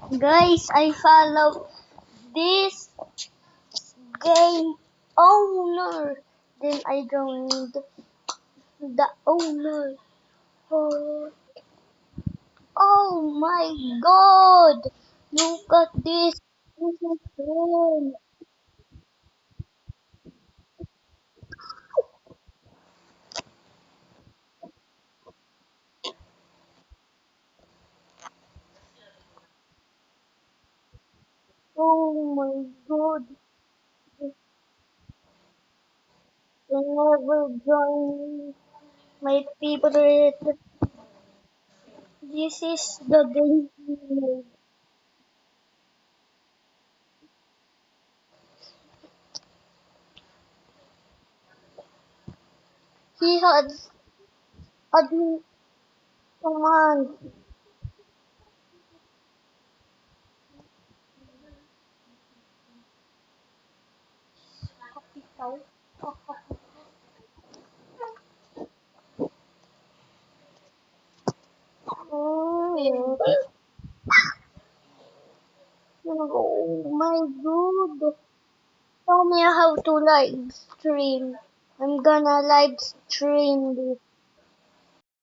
Guys, I follow this game owner. Then I joined the owner. Oh, oh my god! Look at this. This is fun. Oh my god. I never joined my favorite. This is the game mode. He has a new command. Oh, oh my god. Tell me how to live stream. I'm gonna live stream this.